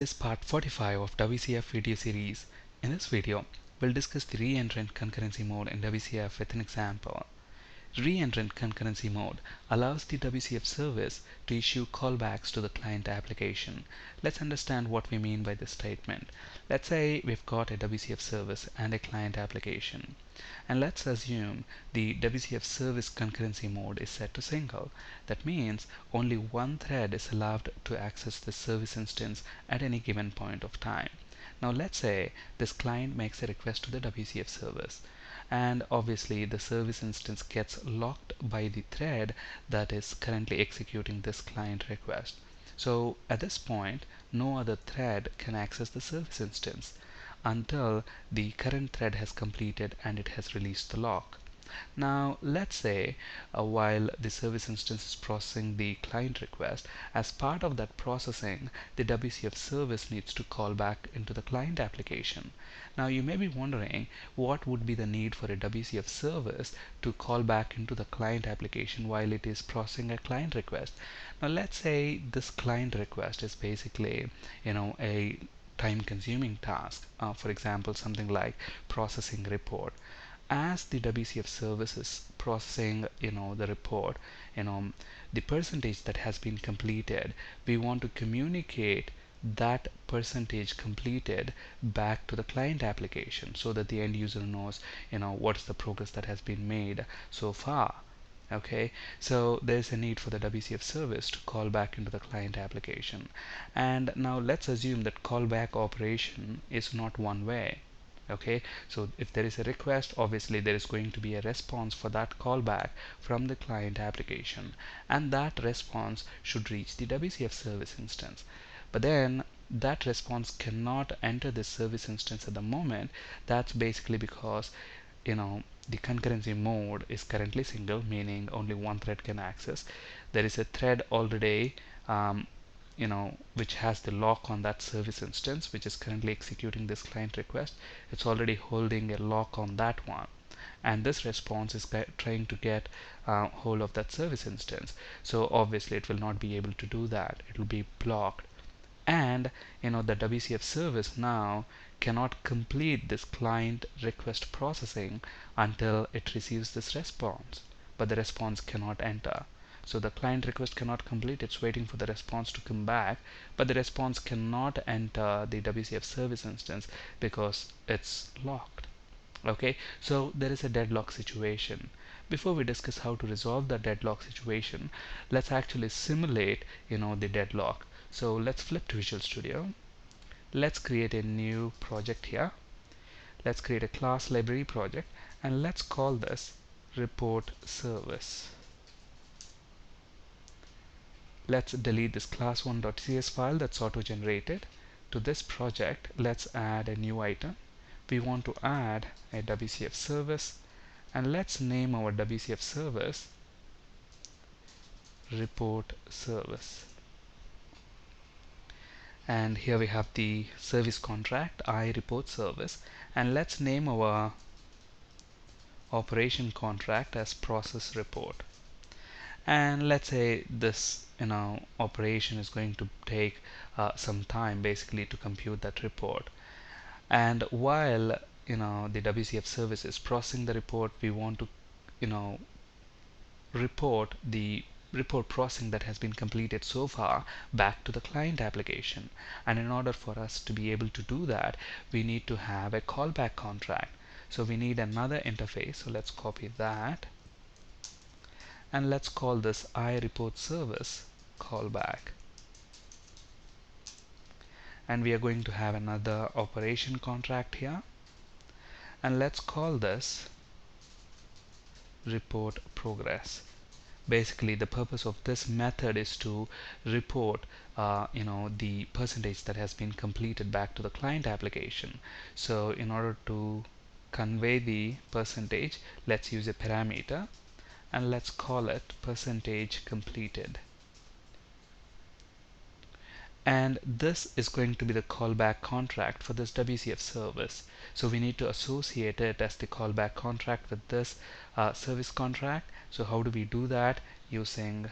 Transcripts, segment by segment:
This is part 45 of WCF video series. In this video, we'll discuss the reentrant concurrency mode in WCF with an example. Reentrant concurrency mode allows the WCF service to issue callbacks to the client application. Let's understand what we mean by this statement. Let's say we've got a WCF service and a client application. And let's assume the WCF service concurrency mode is set to single. That means only one thread is allowed to access the service instance at any given point of time. Now let's say this client makes a request to the WCF service, and obviously the service instance gets locked by the thread that is currently executing this client request. So at this point, no other thread can access the service instance until the current thread has completed and it has released the lock. Now let's say while the service instance is processing the client request, as part of that processing, the WCF service needs to call back into the client application. Now you may be wondering, what would be the need for a WCF service to call back into the client application while it is processing a client request? Now let's say this client request is basically a time consuming task, for example something like processing report. As the WCF service is processing the report, the percentage that has been completed, we want to communicate that percentage completed back to the client application so that the end user knows what is the progress that has been made so far. Okay, so there's a need for the WCF service to call back into the client application. And now let's assume that callback operation is not one way. Okay, so if there is a request, obviously there is going to be a response for that callback from the client application, and that response should reach the WCF service instance. But then that response cannot enter this service instance at the moment. That's basically because the concurrency mode is currently single, meaning only one thread can access. There is a thread already which has the lock on that service instance, which is currently executing this client request. It's already holding a lock on that one, and this response is trying to get hold of that service instance. So obviously it will not be able to do that. It will be blocked, and the WCF service now cannot complete this client request processing until it receives this response, but the response cannot enter. So the client request cannot complete, it's waiting for the response to come back, but the response cannot enter the WCF service instance because it's locked. Okay, so there is a deadlock situation. Before we discuss how to resolve the deadlock situation, let's actually simulate the deadlock. So let's flip to Visual Studio. Let's create a new project here. Let's create a class library project, and let's call this report service. Let's delete this class1.cs file that's auto-generated. To this project, let's add a new item. We want to add a WCF service, and let's name our WCF service report service. And here we have the service contract, I report service, and let's name our operation contract as process report. And let's say this operation is going to take some time basically to compute that report. And while the WCF service is processing the report, we want to report the report processing that has been completed so far back to the client application. And in order for us to be able to do that, we need to have a callback contract. So we need another interface. So let's copy that, and let's call this I report service callback. And we are going to have another operation contract here, and let's call this report progress. Basically the purpose of this method is to report the percentage that has been completed back to the client application. So in order to convey the percentage, let's use a parameter, and let's call it percentage completed. And this is going to be the callback contract for this WCF service. So we need to associate it as the callback contract with this service contract. So how do we do that? Using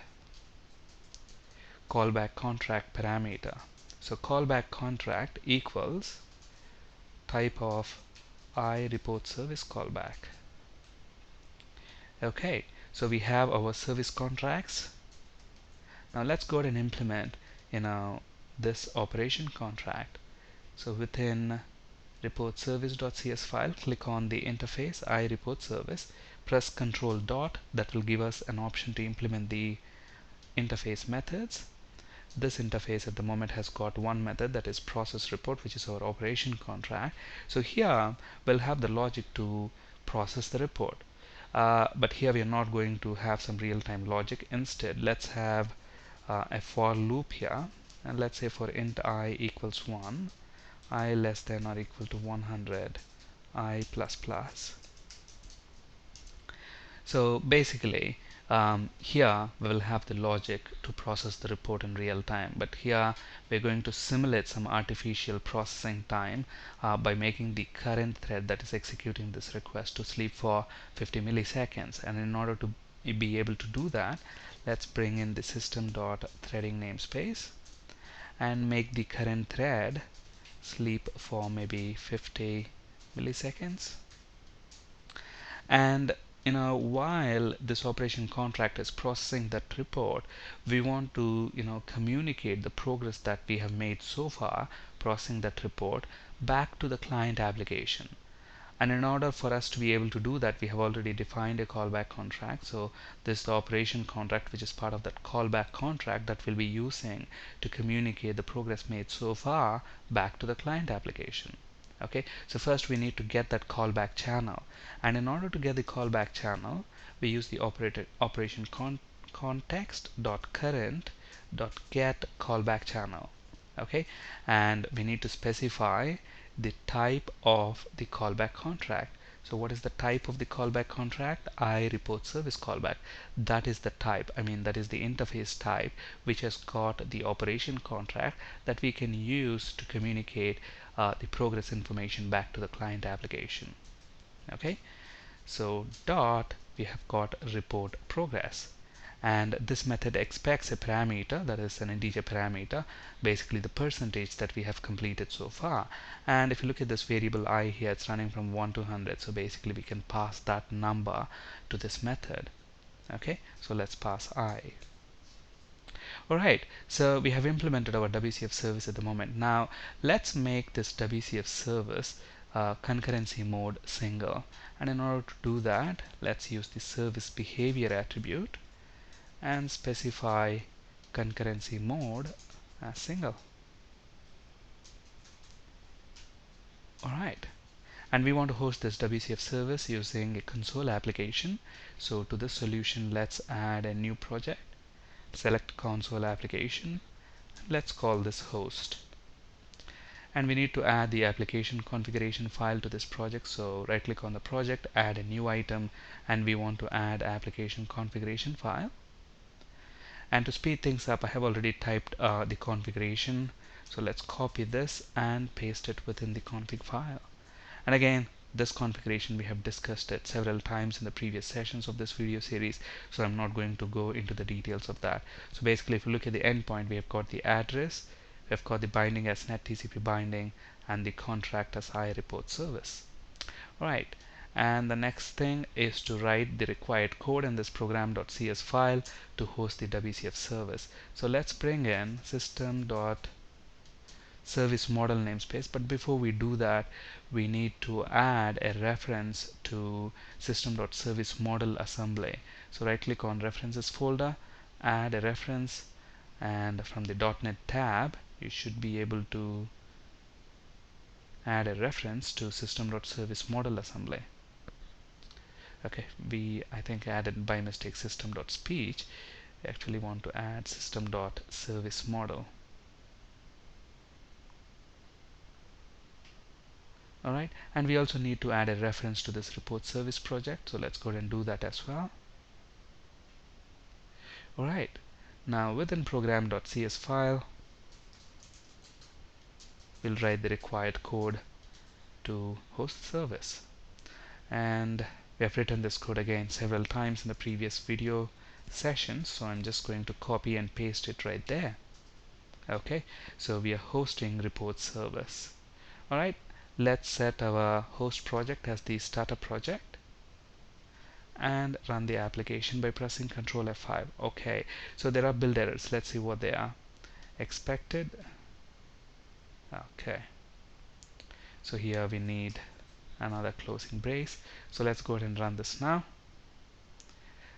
callback contract parameter. So callback contract equals type of I report service callback. Okay, so we have our service contracts. Now let's go ahead and implement this operation contract. So within report service.cs file, click on the interface I report service, press Control dot. That will give us an option to implement the interface methods. This interface at the moment has got one method, that is process report, which is our operation contract. So here we'll have the logic to process the report, but here we are not going to have some real-time logic. Instead, let's have a for loop here, and let's say for int I equals 1, I less than or equal to 100, I plus plus. So basically, here we will have the logic to process the report in real time, but here we're going to simulate some artificial processing time by making the current thread that is executing this request to sleep for 50 milliseconds. And in order to be able to do that, let's bring in the system.threading namespace and make the current thread sleep for maybe 50 milliseconds. And while this operation contract is processing that report, we want to communicate the progress that we have made so far processing that report back to the client application. And in order for us to be able to do that, we have already defined a callback contract. So this is the operation contract, which is part of that callback contract that we'll be using to communicate the progress made so far back to the client application. Okay, so first we need to get that callback channel, and in order to get the callback channel, we use the operation context.current.get callback channel. Okay, and we need to specify the type of the callback contract. So what is the type of the callback contract? I report service callback. That is the type, that is the interface type, which has got the operation contract that we can use to communicate the progress information back to the client application. Okay, so dot, we have got report progress, and this method expects a parameter, that is an integer parameter, basically the percentage that we have completed so far. And if you look at this variable I here, it's running from 1 to 100, so basically we can pass that number to this method. Okay, so let's pass I. Alright, so we have implemented our WCF service at the moment. Now let's make this WCF service concurrency mode single, and in order to do that, let's use the service behavior attribute and specify concurrency mode as single. Alright, and we want to host this WCF service using a console application. So to this solution, let's add a new project, select console application, let's call this host, and we need to add the application configuration file to this project. So right click on the project, add a new item, and we want to add application configuration file. And to speed things up, I have already typed the configuration, so let's copy this and paste it within the config file. And again, this configuration, we have discussed it several times in the previous sessions of this video series, so I'm not going to go into the details of that. So basically, if you look at the endpoint, we have got the address, we have got the binding as NetTCP binding, and the contract as I report service. Right, and the next thing is to write the required code in this program.cs file to host the WCF service. So let's bring in system.service model namespace, but before we do that, we need to add a reference to system.service model assembly. So right click on references folder, add a reference, and from the .NET tab you should be able to add a reference to system.service model assembly. Okay, I think added by mistake system.speech. We actually want to add system.service model. Alright, and we also need to add a reference to this report service project, so let's go ahead and do that as well. Alright, now within program.cs file, we'll write the required code to host service. And we have written this code again several times in the previous video session, so I'm just going to copy and paste it right there. Okay, so we are hosting report service. Alright, let's set our host project as the starter project and run the application by pressing Ctrl F5. Okay, so there are build errors. Let's see what they are. Expected. Okay, so here we need another closing brace. So let's go ahead and run this now.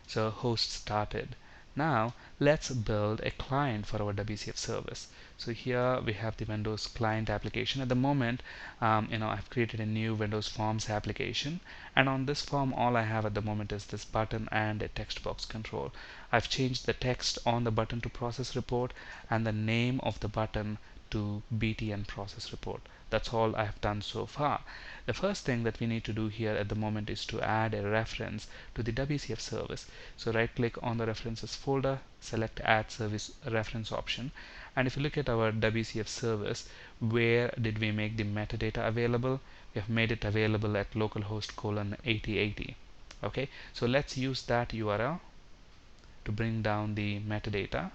So host started. Now let's build a client for our WCF service. So here we have the Windows client application. At the moment, I've created a new Windows Forms application, and on this form all I have at the moment is this button and a text box control. I've changed the text on the button to process report and the name of the button to BTN process report. That's all I have done so far. The first thing that we need to do here at the moment is to add a reference to the WCF service. So right click on the references folder, select add service reference option, and if you look at our WCF service, where did we make the metadata available? We have made it available at localhost :8080. Okay, so let's use that URL to bring down the metadata.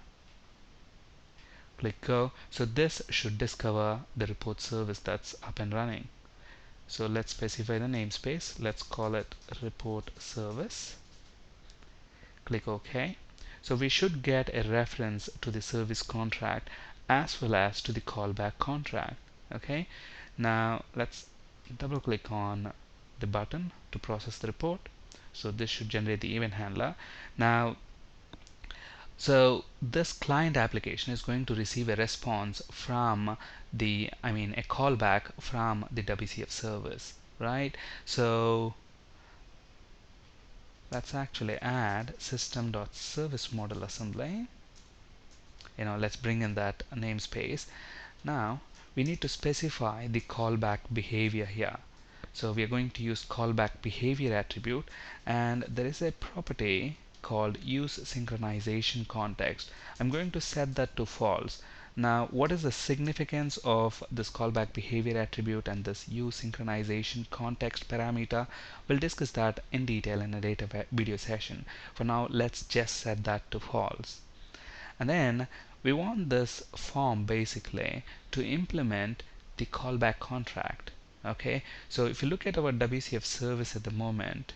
Click go. So this should discover the report service that's up and running. So let's specify the namespace. Let's call it report service. Click OK. So we should get a reference to the service contract as well as to the callback contract. Okay. Now let's double click on the button to process the report. So this should generate the event handler. Now so this client application is going to receive a response from a callback from the WCF service, right? So let's actually add system.serviceModelAssembly. Let's bring in that namespace. Now we need to specify the callback behavior here. So we are going to use callback behavior attribute, and there is a property called use synchronization context. I'm going to set that to false. Now what is the significance of this callback behavior attribute and this use synchronization context parameter? We'll discuss that in detail in a later video session. For now, let's just set that to false. And then we want this form basically to implement the callback contract. Okay, so if you look at our WCF service at the moment,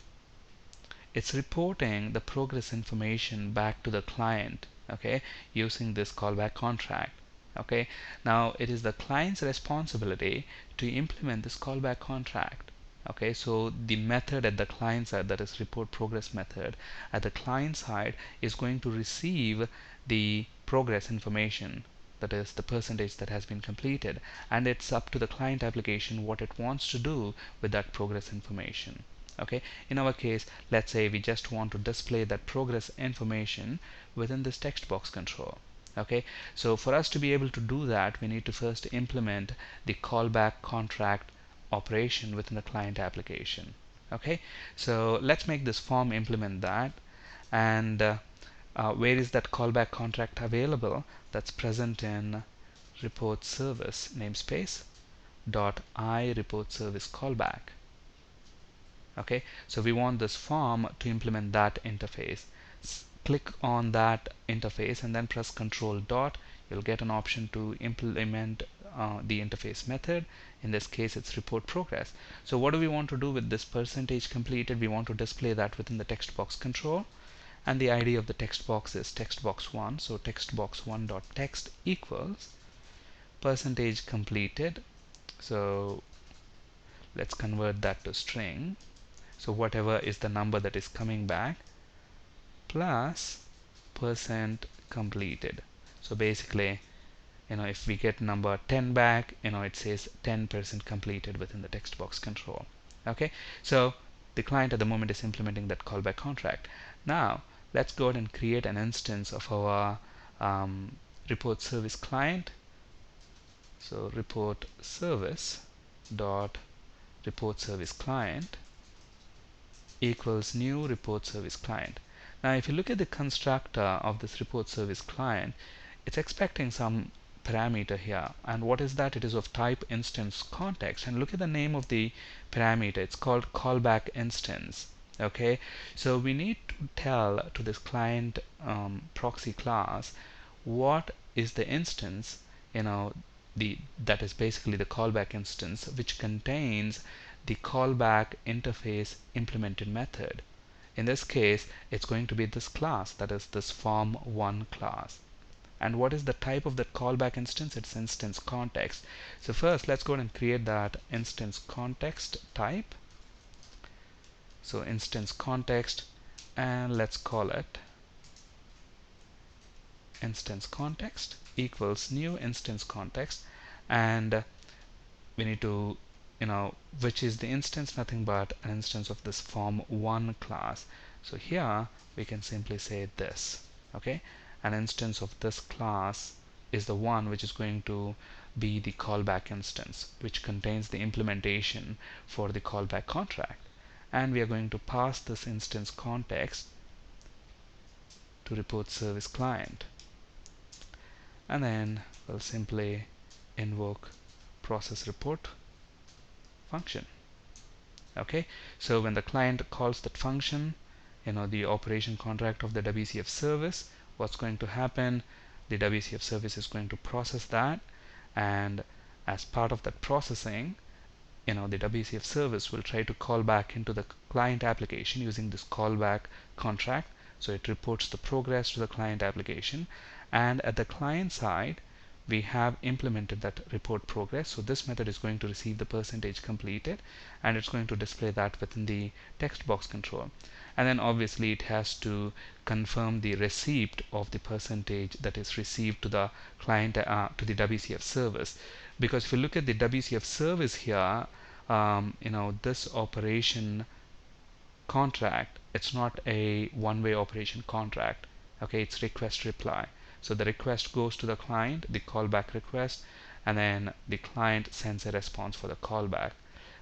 it's reporting the progress information back to the client, okay, using this callback contract. Okay, now it is the client's responsibility to implement this callback contract. Okay, so the method at the client side, that is report progress method at the client side, is going to receive the progress information, that is the percentage that has been completed, and it's up to the client application what it wants to do with that progress information. Okay, in our case, let's say we just want to display that progress information within this text box control. Okay, so for us to be able to do that, we need to first implement the callback contract operation within the client application. Okay, so let's make this form implement that. And where is that callback contract available? That's present in report service namespace dot I report service callback. Okay, so we want this form to implement that interface. Click on that interface and then press Control dot. You'll get an option to implement the interface method. In this case, it's report progress. So what do we want to do with this percentage completed? We want to display that within the text box control, and the ID of the text box is text box 1. So text box 1 dot text equals percentage completed. So let's convert that to string. So whatever is the number that is coming back plus percent completed. So basically, if we get number 10 back, it says 10% completed within the text box control. Okay, so the client at the moment is implementing that callback contract. Now let's go ahead and create an instance of our report service client. So report service dot report service client equals new report service client. Now if you look at the constructor of this report service client, it's expecting some parameter here, and what is that? It is of type instance context, and look at the name of the parameter. It's called callback instance. Okay, so we need to tell to this client proxy class what is the instance that is basically the callback instance, which contains the callback interface implemented method. In this case, it's going to be this class, that is this form1 class. And what is the type of that callback instance? It's instance context. So first, let's go ahead and create that instance context type. So instance context, and let's call it instance context equals new instance context, and we need to, which is the instance, nothing but an instance of this form1 class. So here we can simply say this, okay, an instance of this class is the one which is going to be the callback instance, which contains the implementation for the callback contract, and we are going to pass this instance context to report service client, and then we'll simply invoke process report function. Okay, so when the client calls that function, the operation contract of the WCF service, what's going to happen? The WCF service is going to process that, and as part of that processing, the WCF service will try to call back into the client application using this callback contract. So it reports the progress to the client application, and at the client side we have implemented that report progress. So this method is going to receive the percentage completed, and it's going to display that within the text box control. And then obviously it has to confirm the receipt of the percentage that is received to the client, to the WCF service. Because if you look at the WCF service here, this operation contract, it's not a one-way operation contract. Okay, it's request reply. So the request goes to the client, the callback request, and then the client sends a response for the callback.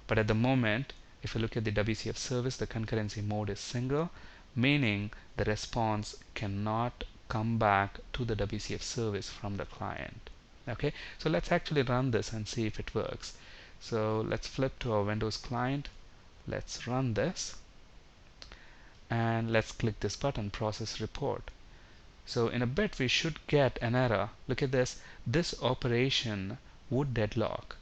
But at the moment, if you look at the WCF service, the concurrency mode is single, meaning the response cannot come back to the WCF service from the client. Okay, so let's actually run this and see if it works. So let's flip to our Windows client, let's run this, and let's click this button, process report. So in a bit we should get an error. Look at this, this operation would deadlock,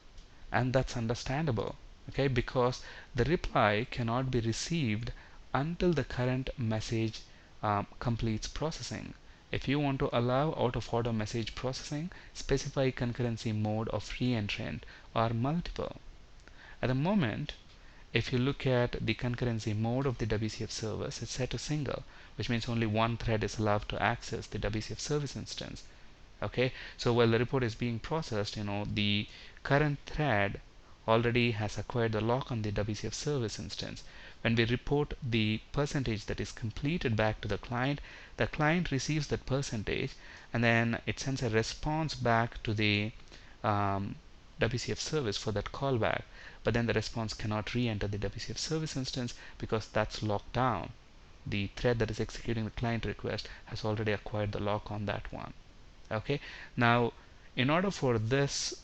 and that's understandable, okay, because the reply cannot be received until the current message completes processing. If you want to allow out of order message processing, specify concurrency mode of reentrant or multiple. At the moment, if you look at the concurrency mode of the WCF service, it's set to single, which means only one thread is allowed to access the WCF service instance. Okay, so while the report is being processed, the current thread already has acquired the lock on the WCF service instance. When we report the percentage that is completed back to the client receives that percentage, and then it sends a response back to the WCF service for that callback. But then the response cannot re-enter the WCF service instance because that's locked down. The thread that is executing the client request has already acquired the lock on that one. Okay, now in order for this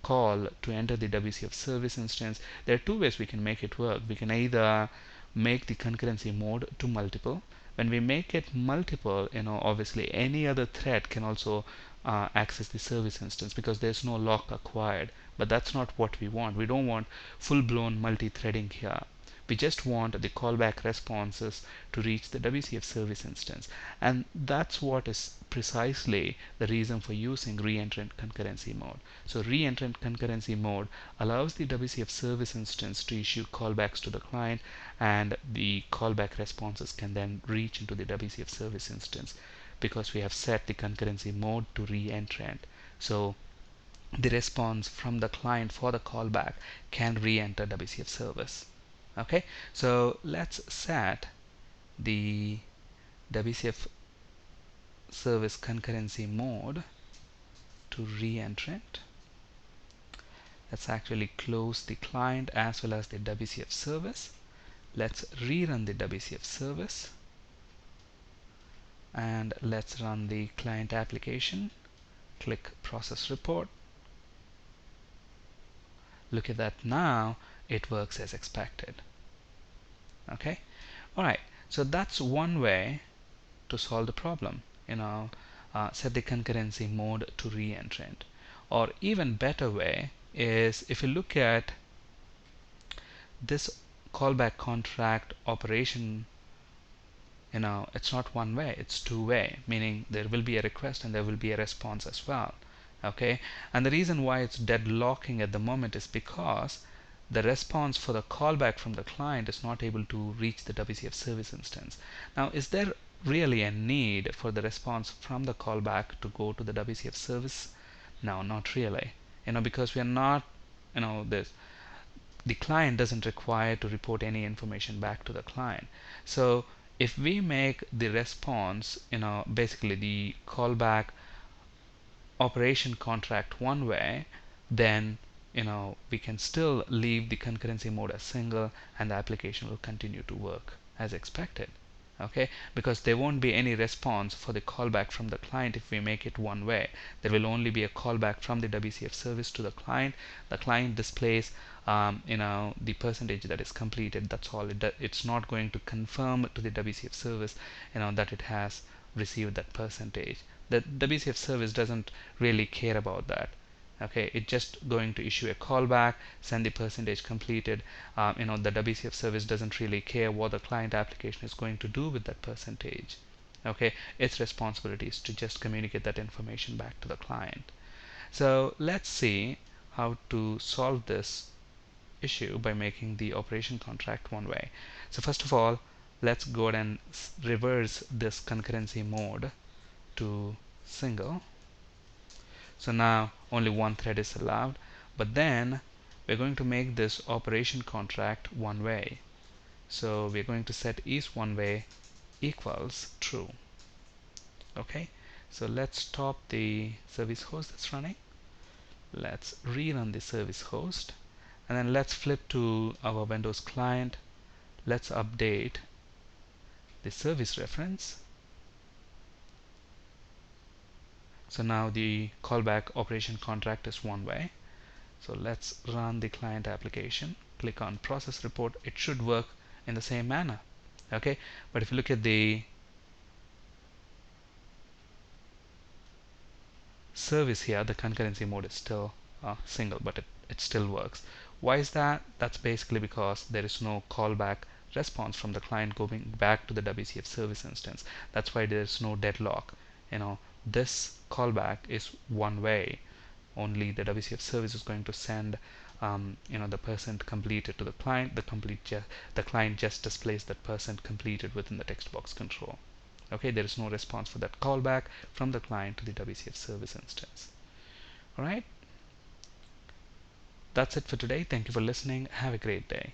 call to enter the WCF service instance, there are two ways we can make it work. We can either make the concurrency mode to multiple. When we make it multiple, obviously any other thread can also access the service instance because there's no lock acquired. But that's not what we want. We don't want full-blown multi-threading here. We just want the callback responses to reach the WCF service instance, and that's what is precisely the reason for using reentrant concurrency mode. So reentrant concurrency mode allows the WCF service instance to issue callbacks to the client, and the callback responses can then reach into the WCF service instance because we have set the concurrency mode to reentrant. So the response from the client for the callback can re-enter WCF service. Okay, so let's set the WCF service concurrency mode to reentrant. Let's actually close the client as well as the WCF service. Let's rerun the WCF service, and let's run the client application. Click process report. Look at that, now it works as expected. Okay, alright, so that's one way to solve the problem. set the concurrency mode to reentrant. Or even better way is, if you look at this callback contract operation, it's not one way, it's two-way, meaning there will be a request and there will be a response as well. Okay, and the reason why it's deadlocking at the moment is because the response for the callback from the client is not able to reach the WCF service instance. Now, is there really a need for the response from the callback to go to the WCF service? No, not really. Because we are not, the client doesn't require to report any information back to the client. So if we make the response, basically the callback operation contract one way, then we can still leave the concurrency mode as single and the application will continue to work as expected. Okay, because there won't be any response for the callback from the client if we make it one way. There will only be a callback from the WCF service to the client. The client displays the percentage that is completed. That's all. It's not going to confirm to the WCF service that it has received that percentage. The WCF service doesn't really care about that. Okay, it's just going to issue a callback, send the percentage completed. The WCF service doesn't really care what the client application is going to do with that percentage. Okay, its responsibility is to just communicate that information back to the client. So let's see how to solve this issue by making the operation contract one way. So first of all, let's go ahead and reverse this concurrency mode to single. So now only one thread is allowed, but then we're going to make this operation contract one way. So we're going to set is one way equals true. Okay, so let's stop the service host that's running. Let's rerun the service host, and then let's flip to our Windows client. Let's update the service reference. So now the callback operation contract is one way. So let's run the client application. Click on process report. It should work in the same manner. Okay, but if you look at the service here, the concurrency mode is still single, but it still works. Why is that? That's basically because there is no callback response from the client going back to the WCF service instance. That's why there's no deadlock. This callback is one way. Only the WCF service is going to send the percent completed to the client. The client just displays that percent completed within the text box control. Okay, there is no response for that callback from the client to the WCF service instance. Alright, that's it for today. Thank you for listening. Have a great day.